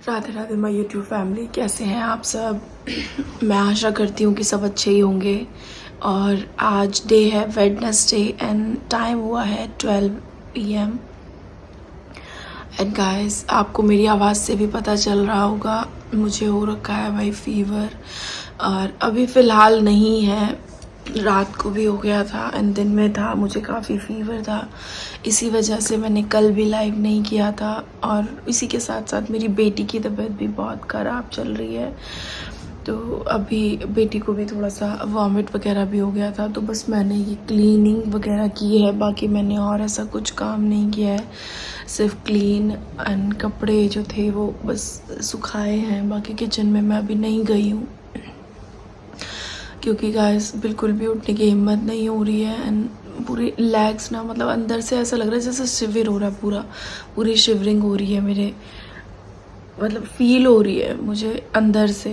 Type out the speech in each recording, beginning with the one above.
Radhe Radhe my YouTube family, कैसे हैं आप सब। मैं आशा करती हूँ कि सब अच्छे ही होंगे। और आज डे है वेडनेसडे एंड टाइम हुआ है 12 PM। एंड गाइस, आपको मेरी आवाज़ से भी पता चल रहा होगा मुझे हो रखा है भाई फीवर। और अभी फ़िलहाल नहीं है, रात को भी हो गया था एंड दिन में था, मुझे काफ़ी फीवर था। इसी वजह से मैंने कल भी लाइव नहीं किया था। और इसी के साथ साथ मेरी बेटी की तबीयत भी बहुत ख़राब चल रही है, तो अभी बेटी को भी थोड़ा सा वॉमिट वगैरह भी हो गया था। तो बस मैंने ये क्लीनिंग वगैरह की है, बाकी मैंने और ऐसा कुछ काम नहीं किया है। सिर्फ क्लीन एंड कपड़े जो थे वो बस सुखाए हैं। बाकी किचन में मैं अभी नहीं गई हूँ क्योंकि गाइस बिल्कुल भी उठने की हिम्मत नहीं हो रही है। एंड पूरे लेग्स ना, मतलब अंदर से ऐसा लग रहा है जैसे शिविर हो रहा है, पूरी शिवरिंग हो रही है मेरे, मतलब फील हो रही है मुझे अंदर से।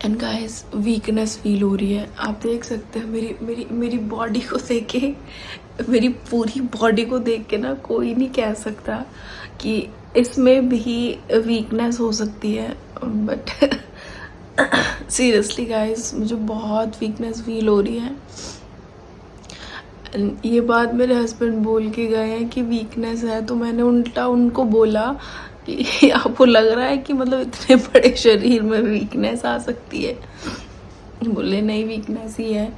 एंड गाइस वीकनेस फील हो रही है, आप देख सकते हैं मेरी मेरी मेरी बॉडी को देख के, मेरी पूरी बॉडी को देख के ना कोई नहीं कह सकता कि इसमें भी वीकनेस हो सकती है। बट सीरियसली गाइस, मुझे बहुत वीकनेस फील हो रही है। ये बात मेरे हस्बैंड बोल के गए हैं कि वीकनेस है, तो मैंने उल्टा उनको बोला कि आपको लग रहा है कि मतलब इतने बड़े शरीर में वीकनेस आ सकती है। बोले नहीं, वीकनेस ही है।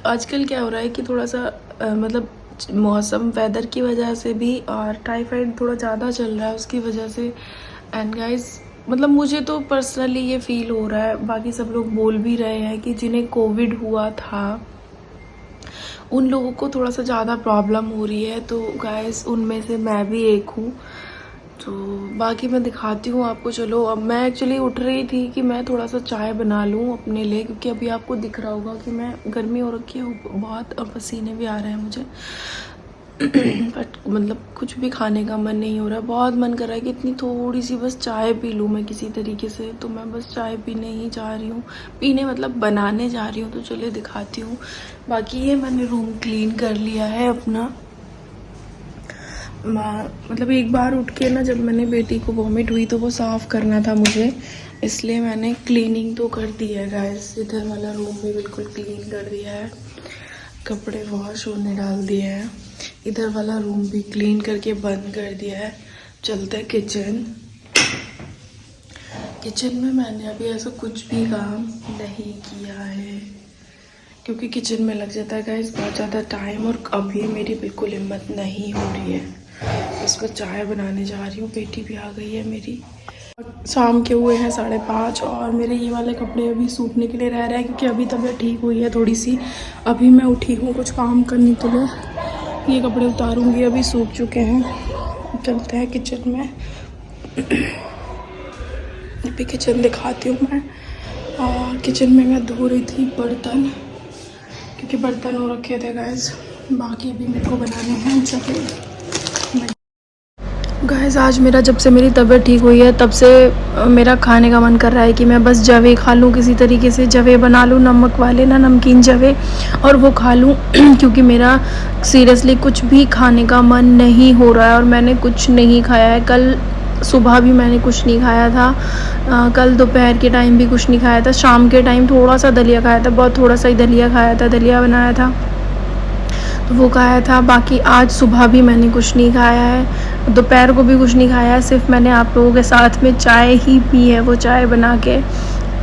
आजकल क्या हो रहा है कि थोड़ा सा मतलब मौसम वेदर की वजह से भी, और टाइफाइड थोड़ा ज़्यादा चल रहा है उसकी वजह से। एंड गाइस, मतलब मुझे तो पर्सनली ये फील हो रहा है, बाकी सब लोग बोल भी रहे हैं कि जिन्हें कोविड हुआ था उन लोगों को थोड़ा सा ज़्यादा प्रॉब्लम हो रही है। तो गाइस, उनमें से मैं भी एक हूँ। तो बाकी मैं दिखाती हूँ आपको। चलो, अब मैं एक्चुअली उठ रही थी कि मैं थोड़ा सा चाय बना लूँ अपने लिए, क्योंकि अभी आपको दिख रहा होगा कि मैं गर्मी हो रखी है बहुत, और पसीने भी आ रहे हैं मुझे। बट मतलब कुछ भी खाने का मन नहीं हो रहा है। बहुत मन कर रहा है कि इतनी थोड़ी सी बस चाय पी लूँ मैं किसी तरीके से। तो मैं बस चाय पीने ही जा रही हूँ, पीने मतलब बनाने जा रही हूँ। तो चलिए दिखाती हूँ। बाकी ये मैंने रूम क्लीन कर लिया है अपना। मतलब एक बार उठ के ना, जब मैंने बेटी को वॉमिट हुई तो वो साफ़ करना था मुझे, इसलिए मैंने क्लीनिंग तो कर दी है गाइस। इधर वाला रूम भी बिल्कुल क्लीन कर दिया है, कपड़े वॉश होने डाल दिए हैं। इधर वाला रूम भी क्लीन करके बंद कर दिया है। चलते हैं किचन। किचन में मैंने अभी ऐसा कुछ भी काम नहीं किया है, क्योंकि किचन में लग जाता है गाइस बहुत ज़्यादा टाइम, और अभी मेरी बिल्कुल हिम्मत नहीं हो रही है। बस मैं चाय बनाने जा रही हूँ। बेटी भी आ गई है मेरी। शाम के हुए हैं 5:30, और मेरे ये वाले कपड़े अभी सूखने के लिए रह रहे हैं, क्योंकि अभी तबीयत ठीक हुई है थोड़ी सी। अभी मैं उठी हूँ कुछ काम करने के लिए, ये कपड़े उतारूँगी, अभी सूख चुके हैं। चलते हैं किचन में। अभी किचन दिखाती हूँ मैं। और किचन में मैं धो रही थी बर्तन, क्योंकि बर्तन हो रखे थे गैस। बाकी भी मेरे को बनाने हैं सभी। गाइस, आज मेरा जब से मेरी तबीयत ठीक हुई है तब से मेरा खाने का मन कर रहा है कि मैं बस जवे खा लूँ, किसी तरीके से जवे बना लूँ, नमक वाले ना, नमकीन जवे, और वो खा लूँ। क्योंकि मेरा सीरियसली कुछ भी खाने का मन नहीं हो रहा है, और मैंने कुछ नहीं खाया है। कल सुबह भी मैंने कुछ नहीं खाया था, कल दोपहर के टाइम भी कुछ नहीं खाया था, शाम के टाइम थोड़ा सा दलिया खाया था, बहुत थोड़ा सा ही दलिया खाया था, दलिया बनाया था तो वो खाया था। बाकी आज सुबह भी मैंने कुछ नहीं खाया है, दोपहर को भी कुछ नहीं खाया है। सिर्फ मैंने आप लोगों के साथ में चाय ही पी है, वो चाय बना के।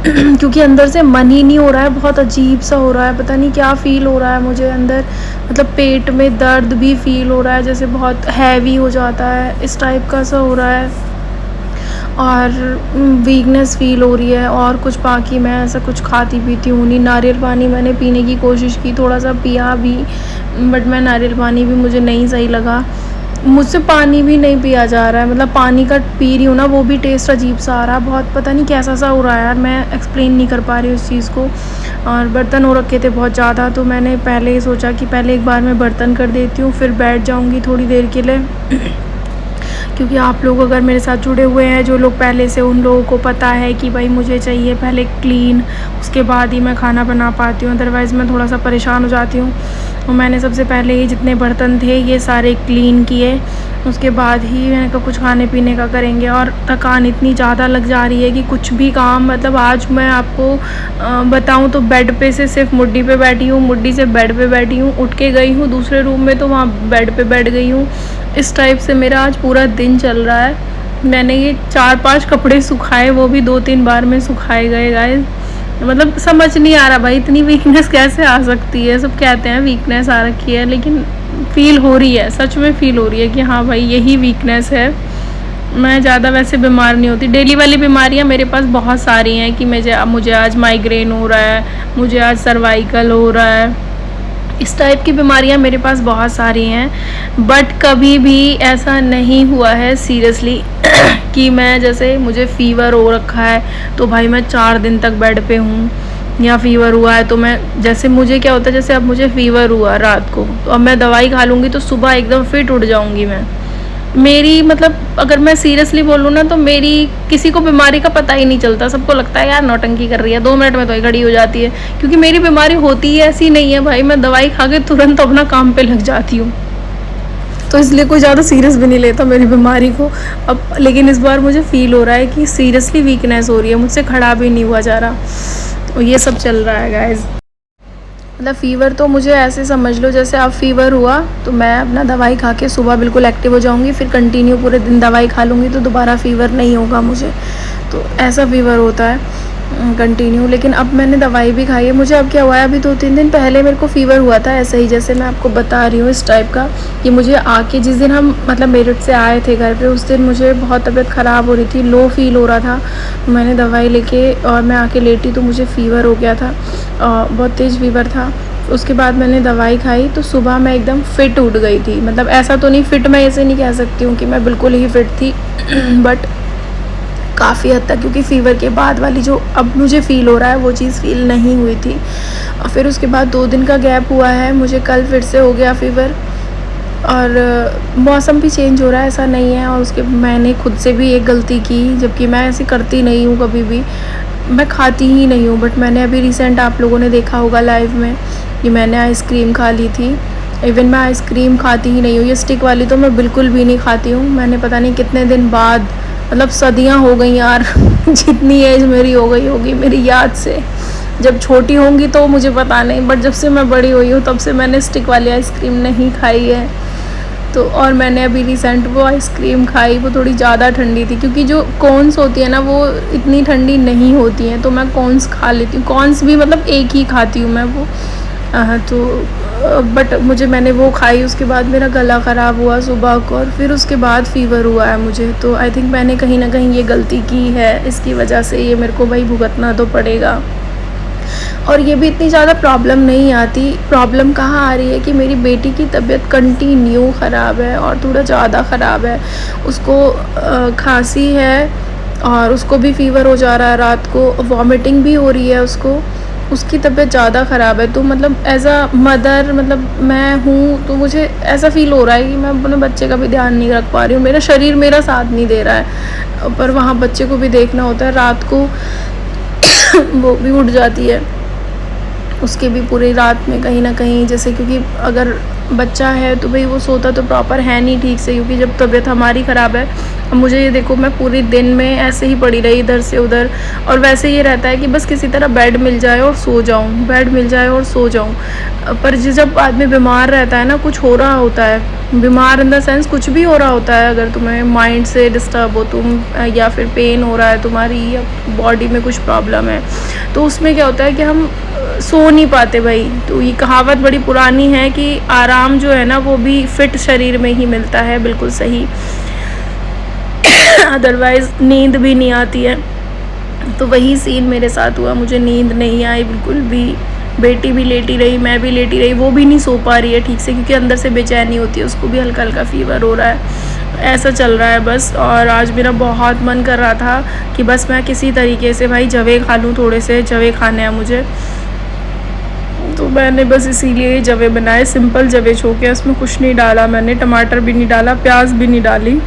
क्योंकि अंदर से मन ही नहीं हो रहा है, बहुत अजीब सा हो रहा है, पता नहीं क्या फ़ील हो रहा है मुझे अंदर। मतलब पेट में दर्द भी फ़ील हो रहा है, जैसे बहुत हैवी हो जाता है, इस टाइप का सा हो रहा है। और वीकनेस फ़ील हो रही है, और कुछ बाकी मैं ऐसा कुछ खाती पीती हूँ नहीं। नारियल पानी मैंने पीने की कोशिश की, थोड़ा सा पिया भी, बट मैं नारियल पानी भी मुझे नहीं सही लगा। मुझसे पानी भी नहीं पिया जा रहा है, मतलब पानी का पी रही हूँ ना, वो भी टेस्ट अजीब सा आ रहा है, बहुत पता नहीं कैसा सा हो रहा है यार, मैं एक्सप्लेन नहीं कर पा रही उस चीज़ को। और बर्तन हो रखे थे बहुत ज़्यादा, तो मैंने पहले ही सोचा कि पहले एक बार मैं बर्तन कर देती हूँ, फिर बैठ जाऊँगी थोड़ी देर के लिए। क्योंकि आप लोग अगर मेरे साथ जुड़े हुए हैं, जो लोग पहले से, उन लोगों को पता है कि भाई मुझे चाहिए पहले क्लीन, उसके बाद ही मैं खाना बना पाती हूँ, अदरवाइज़ मैं थोड़ा सा परेशान हो जाती हूँ। और मैंने सबसे पहले ही जितने बर्तन थे ये सारे क्लीन किए, उसके बाद ही मैंने कहा कुछ खाने पीने का करेंगे। और थकान इतनी ज़्यादा लग जा रही है कि कुछ भी काम, मतलब आज मैं आपको बताऊं तो बेड पे से सिर्फ मुड्डी पे बैठी हूँ, मुड्डी से बेड पे बैठी हूँ, उठ के गई हूँ दूसरे रूम में तो वहाँ बेड पे बैठ गई हूँ। इस टाइप से मेरा आज पूरा दिन चल रहा है। मैंने ये 4-5 कपड़े सुखाए, वो भी 2-3 बार में सुखाए गए गाइस। मतलब समझ नहीं आ रहा भाई इतनी वीकनेस कैसे आ सकती है। सब कहते हैं वीकनेस आ रखी है, लेकिन फ़ील हो रही है, सच में फ़ील हो रही है कि हाँ भाई यही वीकनेस है। मैं ज़्यादा वैसे बीमार नहीं होती। डेली वाली बीमारियां मेरे पास बहुत सारी हैं कि मुझे आज माइग्रेन हो रहा है, मुझे आज सर्वाइकल हो रहा है, इस टाइप की बीमारियां मेरे पास बहुत सारी हैं। बट कभी भी ऐसा नहीं हुआ है सीरियसली कि मैं जैसे मुझे फ़ीवर हो रखा है तो भाई मैं 4 दिन तक बेड पे हूँ, या फ़ीवर हुआ है तो मैं, जैसे मुझे क्या होता है, जैसे अब मुझे फ़ीवर हुआ रात को तो अब मैं दवाई खा लूँगी तो सुबह एकदम फिट उठ जाऊँगी मैं। मेरी मतलब अगर मैं सीरियसली बोलूँ ना तो मेरी किसी को बीमारी का पता ही नहीं चलता। सबको लगता है यार नौटंकी कर रही है, 2 मिनट में तो ही खड़ी हो जाती है, क्योंकि मेरी बीमारी होती ही ऐसी नहीं है भाई। मैं दवाई खा के तुरंत अपना काम पे लग जाती हूँ, तो इसलिए कोई ज़्यादा सीरियस भी नहीं लेता मेरी बीमारी को अब। लेकिन इस बार मुझे फ़ील हो रहा है कि सीरियसली वीकनेस हो रही है, मुझसे खड़ा भी नहीं हुआ जा रहा। तो ये सब चल रहा है गाइज़। मतलब फ़ीवर तो मुझे ऐसे समझ लो जैसे अब फ़ीवर हुआ तो मैं अपना दवाई खा के सुबह बिल्कुल एक्टिव हो जाऊंगी, फिर कंटिन्यू पूरे दिन दवाई खा लूँगी तो दोबारा फ़ीवर नहीं होगा मुझे। तो ऐसा फ़ीवर होता है कंटिन्यू। लेकिन अब मैंने दवाई भी खाई है। मुझे अब क्या हुआ है, अभी 2-3 दिन पहले मेरे को फ़ीवर हुआ था ऐसे ही जैसे मैं आपको बता रही हूँ इस टाइप का, कि मुझे आके जिस दिन हम मतलब मेरठ से आए थे घर पे, उस दिन मुझे बहुत तबीयत ख़राब हो रही थी, लो फील हो रहा था। मैंने दवाई लेके और मैं आके लेटी तो मुझे फ़ीवर हो गया था, बहुत तेज़ फ़ीवर था। उसके बाद मैंने दवाई खाई तो सुबह मैं एकदम फ़िट उठ गई थी। मतलब ऐसा तो नहीं फ़िट, मैं ऐसे नहीं कह सकती हूँ कि मैं बिल्कुल ही फ़िट थी बट काफ़ी हद तक, क्योंकि फ़ीवर के बाद वाली जो अब मुझे फ़ील हो रहा है वो चीज़ फ़ील नहीं हुई थी। और फिर उसके बाद 2 दिन का गैप हुआ है, मुझे कल फिर से हो गया फ़ीवर। और मौसम भी चेंज हो रहा है, ऐसा नहीं है। और उसके मैंने खुद से भी एक गलती की, जबकि मैं ऐसी करती नहीं हूँ कभी भी, मैं खाती ही नहीं हूँ। बट मैंने अभी रिसेंट आप लोगों ने देखा होगा लाइव में कि मैंने आइसक्रीम खा ली थी। इवन मैं आइसक्रीम खाती ही नहीं हूँ, ये स्टिक वाली तो मैं बिल्कुल भी नहीं खाती हूँ। मैंने पता नहीं कितने दिन बाद, मतलब सदियाँ हो गई यार जितनी एज मेरी हो गई होगी मेरी याद से। जब छोटी होंगी तो मुझे पता नहीं, बट जब से मैं बड़ी हुई हूँ तब से मैंने स्टिक वाली आइसक्रीम नहीं खाई है। तो और मैंने अभी रिसेंट वो आइसक्रीम खाई, वो थोड़ी ज़्यादा ठंडी थी, क्योंकि जो कॉर्न्स होती है ना वो इतनी ठंडी नहीं होती हैं, तो मैं कॉर्न्स खा लेती हूँ। कॉर्न्स भी मतलब एक ही खाती हूँ मैं वो। बट मैंने वो खाई, उसके बाद मेरा गला ख़राब हुआ सुबह को, और फिर उसके बाद फ़ीवर हुआ है मुझे। तो आई थिंक मैंने कहीं ना कहीं ये गलती की है, इसकी वजह से ये मेरे को भाई भुगतना तो पड़ेगा। और ये भी इतनी ज़्यादा प्रॉब्लम नहीं आती। प्रॉब्लम कहाँ आ रही है कि मेरी बेटी की तबीयत कंटिन्यू ख़राब है, और थोड़ा ज़्यादा ख़राब है। उसको खांसी है और उसको भी फ़ीवर हो जा रहा है, रात को वॉमिटिंग भी हो रही है उसको। उसकी तबीयत ज़्यादा ख़राब है। तो मतलब एज अ मदर, मतलब मैं हूँ तो मुझे ऐसा फ़ील हो रहा है कि मैं अपने बच्चे का भी ध्यान नहीं रख पा रही हूँ, मेरा शरीर मेरा साथ नहीं दे रहा है। पर वहाँ बच्चे को भी देखना होता है, रात को वो भी उठ जाती है, उसके भी पूरी रात में कहीं ना कहीं, जैसे क्योंकि अगर बच्चा है तो भाई वो सोता तो प्रॉपर है नहीं ठीक से, क्योंकि जब तबीयत हमारी ख़राब है। अब मुझे ये देखो, मैं पूरे दिन में ऐसे ही पड़ी रही इधर से उधर, और वैसे ये रहता है कि बस किसी तरह बेड मिल जाए और सो जाऊं, बेड मिल जाए और सो जाऊं। पर जब आदमी बीमार रहता है ना, कुछ हो रहा होता है, बीमार इन द सेंस कुछ भी हो रहा होता है, अगर तुम्हें माइंड से डिस्टर्ब हो तुम, या फिर पेन हो रहा है तुम्हारी, या बॉडी में कुछ प्रॉब्लम है, तो उसमें क्या होता है कि हम सो नहीं पाते भाई। तो ये कहावत बड़ी पुरानी है कि आराम जो है ना वो भी फिट शरीर में ही मिलता है, बिल्कुल सही। अदरवाइज़ नींद भी नहीं आती है। तो वही सीन मेरे साथ हुआ, मुझे नींद नहीं आई बिल्कुल भी। बेटी भी लेटी रही, मैं भी लेटी रही, वो भी नहीं सो पा रही है ठीक से, क्योंकि अंदर से बेचैनी होती है, उसको भी हल्का हल्का फ़ीवर हो रहा है। ऐसा चल रहा है बस। और आज मेरा बहुत मन कर रहा था कि बस मैं किसी तरीके से भाई जवे खा लूँ, थोड़े से जवे खाने हैं मुझे। तो मैंने बस इसीलिए जवे बनाए, सिंपल जवे छोके, उसमें कुछ नहीं डाला मैंने, टमाटर भी नहीं डाला, प्याज भी नहीं डाली।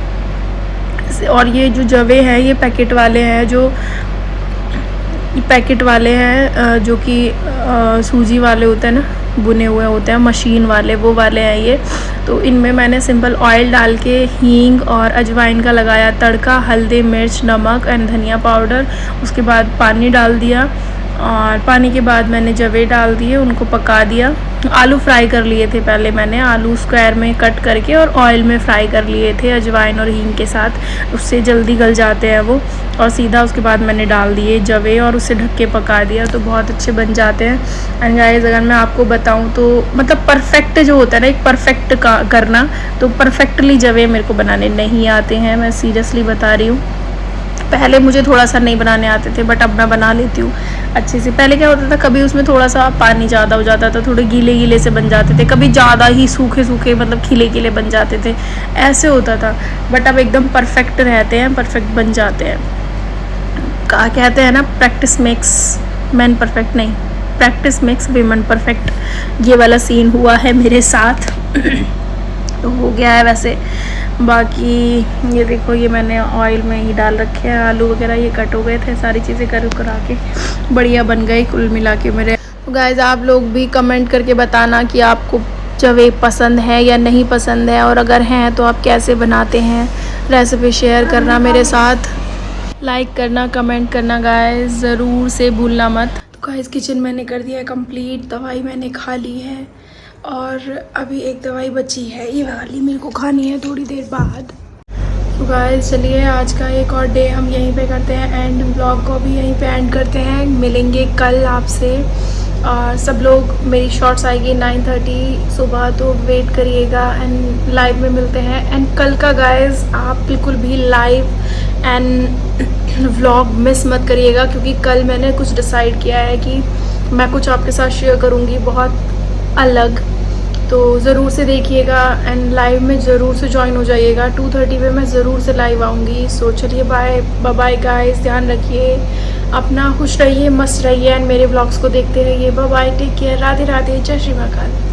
और ये जो जवे हैं ये पैकेट वाले हैं, जो कि सूजी वाले होते हैं ना, बुने हुए होते हैं मशीन वाले, वो वाले हैं ये। तो इनमें मैंने सिंपल ऑयल डाल के हींग और अजवाइन का लगाया तड़का, हल्दी, मिर्च, नमक एंड धनिया पाउडर। उसके बाद पानी डाल दिया और पानी के बाद मैंने जवे डाल दिए, उनको पका दिया। आलू फ्राई कर लिए थे पहले मैंने, आलू स्क्वायर में कट करके और ऑयल में फ्राई कर लिए थे अजवाइन और हींग के साथ, उससे जल्दी गल जाते हैं वो। और सीधा उसके बाद मैंने डाल दिए जवे और उसे ढक के पका दिया, तो बहुत अच्छे बन जाते हैं। एंड गाइस अगर मैं आपको बताऊं तो मतलब परफेक्ट जो होता है ना, एक परफेक्ट का करना, तो परफेक्टली जवे मेरे को बनाने नहीं आते हैं, मैं सीरियसली बता रही हूँ। पहले मुझे थोड़ा सा नहीं बनाने आते थे, बट अब मैं बना लेती हूँ अच्छे से। पहले क्या होता था, कभी उसमें थोड़ा सा पानी ज़्यादा हो जाता था, थोड़े गीले गीले से बन जाते थे, कभी ज़्यादा ही सूखे सूखे मतलब खिले खिले बन जाते थे, ऐसे होता था। बट अब एकदम परफेक्ट रहते हैं, परफेक्ट बन जाते हैं। कहा कहते हैं ना, प्रैक्टिस मेक्स मैन परफेक्ट, नहीं, प्रैक्टिस मेक्स वीमन परफेक्ट। ये वाला सीन हुआ है मेरे साथ तो हो गया है वैसे। बाकी ये देखो, ये मैंने ऑयल में ही डाल रखे हैं आलू वगैरह, ये कट हो गए थे, सारी चीज़ें करा के बढ़िया बन गई कुल मिला के मेरे। तो गाइस आप लोग भी कमेंट करके बताना कि आपको जवे पसंद है या नहीं पसंद है, और अगर हैं तो आप कैसे बनाते हैं। रेसिपी शेयर करना मेरे साथ, लाइक करना, कमेंट करना गाइस, ज़रूर से भूलना मत। तो गाइस किचन मैंने कर दिया है कंप्लीट, दवाई मैंने खा ली है और अभी एक दवाई बची है, ये वाली मेरे को खानी है थोड़ी देर बाद। तो गाइस चलिए आज का एक और डे हम यहीं पे करते हैं एंड, व्लॉग को भी यहीं पे एंड करते हैं। मिलेंगे कल आपसे, और सब लोग मेरी शॉर्ट्स आएगी 9:30 सुबह, तो वेट करिएगा एंड लाइव में मिलते हैं। एंड कल का गाइस आप बिल्कुल भी लाइव एंड व्लॉग मिस मत करिएगा, क्योंकि कल मैंने कुछ डिसाइड किया है कि मैं कुछ आपके साथ शेयर करूँगी बहुत अलग, तो ज़रूर से देखिएगा एंड लाइव में ज़रूर से ज्वाइन हो जाइएगा। 2:30 पे मैं ज़रूर से लाइव आऊँगी। सो चलिए बाय बाय गाइस, ध्यान रखिए अपना, खुश रहिए, मस्त रहिए एंड मेरे व्लॉग्स को देखते रहिए। Bye bye, take care, Radhe Radhe, जय श्री महाकाल।